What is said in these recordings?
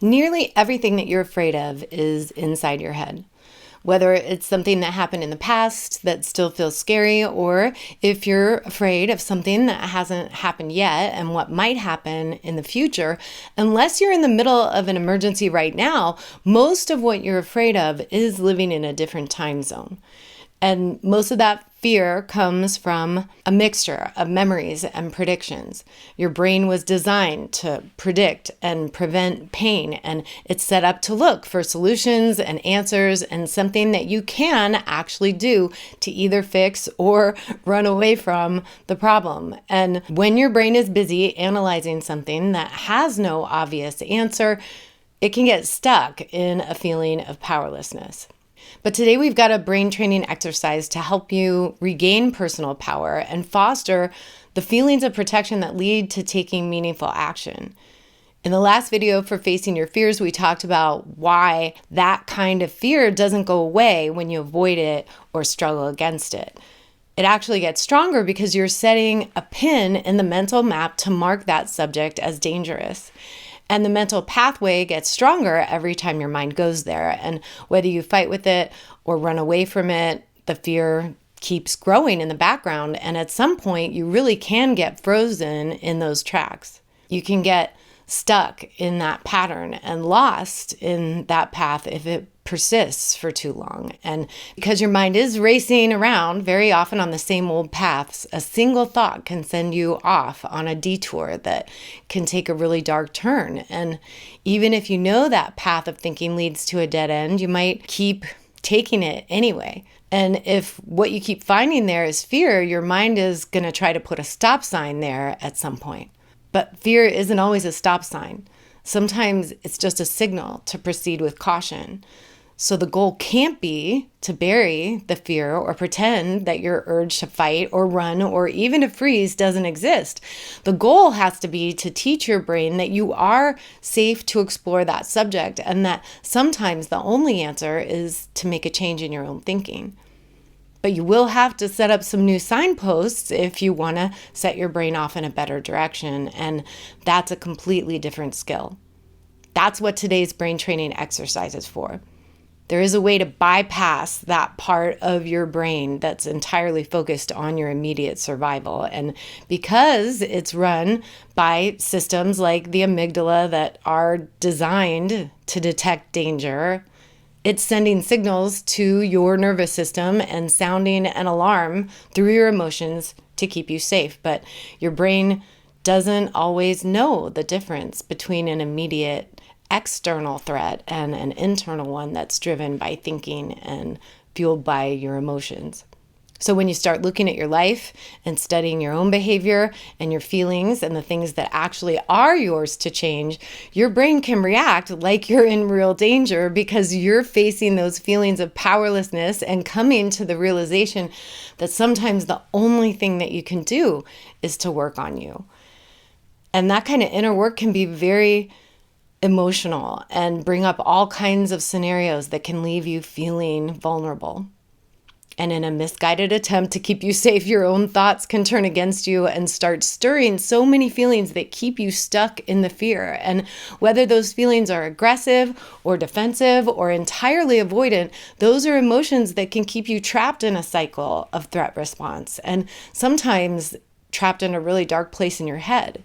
Nearly everything that you're afraid of is inside your head. Whether it's something that happened in the past that still feels scary, or if you're afraid of something that hasn't happened yet and what might happen in the future, unless you're in the middle of an emergency right now, most of what you're afraid of is living in a different time zone. And most of that fear comes from a mixture of memories and predictions. Your brain was designed to predict and prevent pain, and it's set up to look for solutions and answers and something that you can actually do to either fix or run away from the problem. And when your brain is busy analyzing something that has no obvious answer, it can get stuck in a feeling of powerlessness. But today we've got a brain training exercise to help you regain personal power and foster the feelings of protection that lead to taking meaningful action. In the last video for Facing Your Fears, we talked about why that kind of fear doesn't go away when you avoid it or struggle against it. It actually gets stronger because you're setting a pin in the mental map to mark that subject as dangerous. And the mental pathway gets stronger every time your mind goes there. And whether you fight with it or run away from it, the fear keeps growing in the background. And at some point, you really can get frozen in those tracks. You can get stuck in that pattern and lost in that path if it persists for too long. And because your mind is racing around very often on the same old paths, a single thought can send you off on a detour that can take a really dark turn. And even if you know that path of thinking leads to a dead end, you might keep taking it anyway. And if what you keep finding there is fear, your mind is going to try to put a stop sign there at some point. But fear isn't always a stop sign. Sometimes it's just a signal to proceed with caution. So the goal can't be to bury the fear or pretend that your urge to fight or run or even to freeze doesn't exist. The goal has to be to teach your brain that you are safe to explore that subject and that sometimes the only answer is to make a change in your own thinking. But you will have to set up some new signposts if you want to set your brain off in a better direction, and that's a completely different skill. That's what today's brain training exercise is for. There is a way to bypass that part of your brain that's entirely focused on your immediate survival. And because it's run by systems like the amygdala that are designed to detect danger, it's sending signals to your nervous system and sounding an alarm through your emotions to keep you safe. But your brain doesn't always know the difference between an immediate external threat and an internal one that's driven by thinking and fueled by your emotions. So when you start looking at your life and studying your own behavior and your feelings and the things that actually are yours to change, your brain can react like you're in real danger because you're facing those feelings of powerlessness and coming to the realization that sometimes the only thing that you can do is to work on you. And that kind of inner work can be very emotional and bring up all kinds of scenarios that can leave you feeling vulnerable. And in a misguided attempt to keep you safe, your own thoughts can turn against you and start stirring so many feelings that keep you stuck in the fear. And whether those feelings are aggressive or defensive or entirely avoidant, those are emotions that can keep you trapped in a cycle of threat response and sometimes trapped in a really dark place in your head.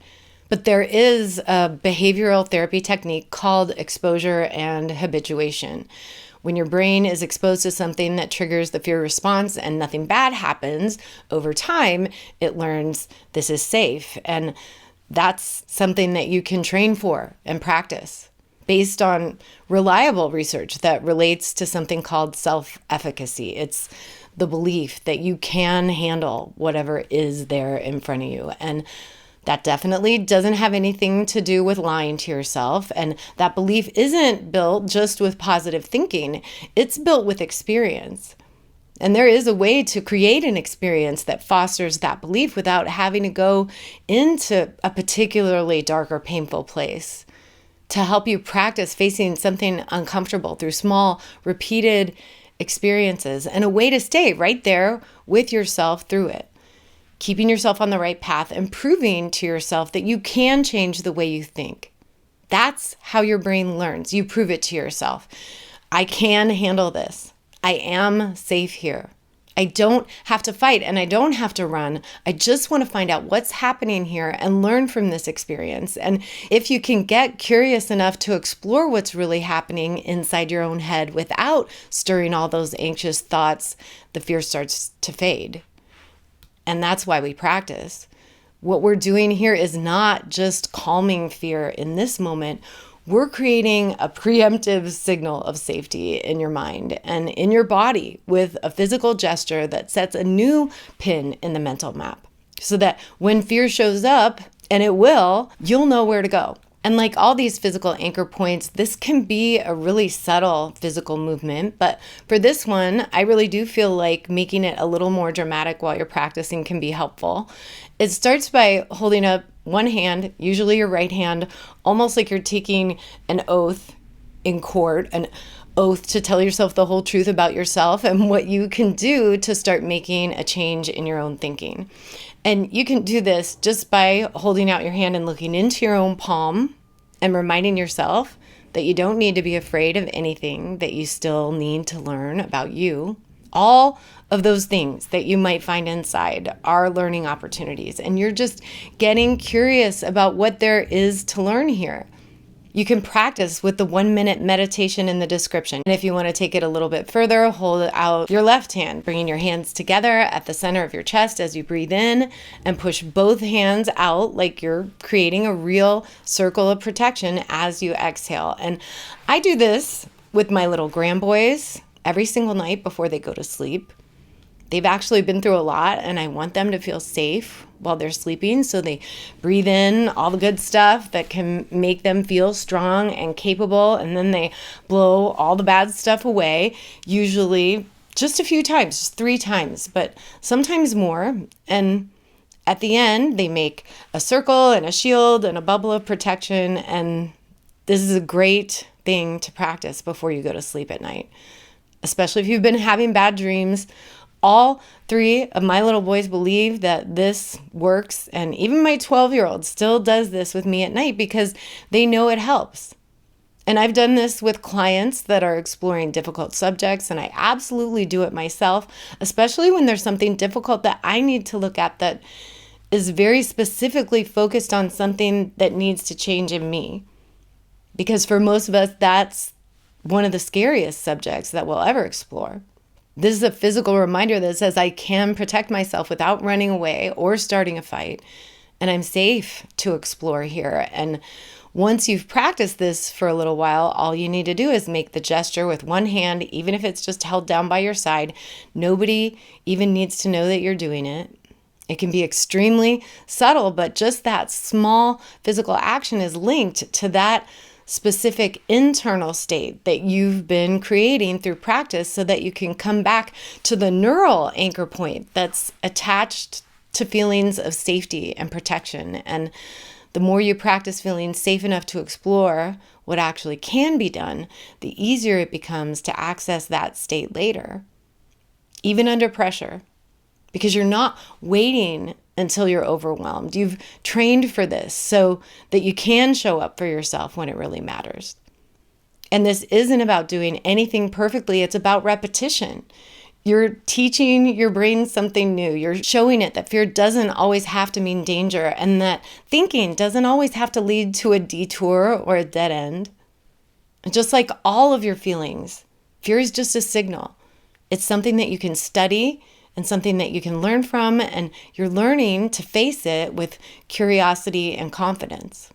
But there is a behavioral therapy technique called exposure and habituation. When your brain is exposed to something that triggers the fear response and nothing bad happens, over time, it learns this is safe. And that's something that you can train for and practice based on reliable research that relates to something called self-efficacy. It's the belief that you can handle whatever is there in front of you. And that definitely doesn't have anything to do with lying to yourself. And that belief isn't built just with positive thinking. It's built with experience. And there is a way to create an experience that fosters that belief without having to go into a particularly dark or painful place. To help you practice facing something uncomfortable through small, repeated experiences and a way to stay right there with yourself through it. Keeping yourself on the right path and proving to yourself that you can change the way you think. That's how your brain learns. You prove it to yourself. I can handle this. I am safe here. I don't have to fight and I don't have to run. I just want to find out what's happening here and learn from this experience. And if you can get curious enough to explore what's really happening inside your own head without stirring all those anxious thoughts, the fear starts to fade. And that's why we practice. What we're doing here is not just calming fear in this moment. We're creating a preemptive signal of safety in your mind and in your body with a physical gesture that sets a new pin in the mental map so that when fear shows up, and it will, you'll know where to go. And like all these physical anchor points, this can be a really subtle physical movement. But for this one, I really do feel like making it a little more dramatic while you're practicing can be helpful. It starts by holding up one hand, usually your right hand, almost like you're taking an oath in court, an oath to tell yourself the whole truth about yourself and what you can do to start making a change in your own thinking. And you can do this just by holding out your hand and looking into your own palm and reminding yourself that you don't need to be afraid of anything, that you still need to learn about you. All of those things that you might find inside are learning opportunities, and you're just getting curious about what there is to learn here. You can practice with the 1-minute meditation in the description. And if you want to take it a little bit further, hold out your left hand, bringing your hands together at the center of your chest as you breathe in, and push both hands out like you're creating a real circle of protection as you exhale. And I do this with my little grandboys every single night before they go to sleep. They've actually been through a lot, and I want them to feel safe while they're sleeping. So they breathe in all the good stuff that can make them feel strong and capable, and then they blow all the bad stuff away, usually just a few times, just 3 times, but sometimes more. And at the end, they make a circle and a shield and a bubble of protection. And this is a great thing to practice before you go to sleep at night, especially if you've been having bad dreams. All 3 of my little boys believe that this works, and even my 12-year-old still does this with me at night because they know it helps. And I've done this with clients that are exploring difficult subjects, and I absolutely do it myself, especially when there's something difficult that I need to look at that is very specifically focused on something that needs to change in me. Because for most of us, that's one of the scariest subjects that we'll ever explore. This is a physical reminder that says I can protect myself without running away or starting a fight, and I'm safe to explore here. And once you've practiced this for a little while, all you need to do is make the gesture with one hand, even if it's just held down by your side. Nobody even needs to know that you're doing it. It can be extremely subtle, but just that small physical action is linked to that specific internal state that you've been creating through practice so that you can come back to the neural anchor point that's attached to feelings of safety and protection. And the more you practice feeling safe enough to explore what actually can be done, the easier it becomes to access that state later, even under pressure, because you're not waiting until you're overwhelmed. You've trained for this so that you can show up for yourself when it really matters. And this isn't about doing anything perfectly. It's about repetition. You're teaching your brain something new. You're showing it that fear doesn't always have to mean danger, and that thinking doesn't always have to lead to a detour or a dead end. And just like all of your feelings, fear is just a signal. It's something that you can study and something that you can learn from, and you're learning to face it with curiosity and confidence.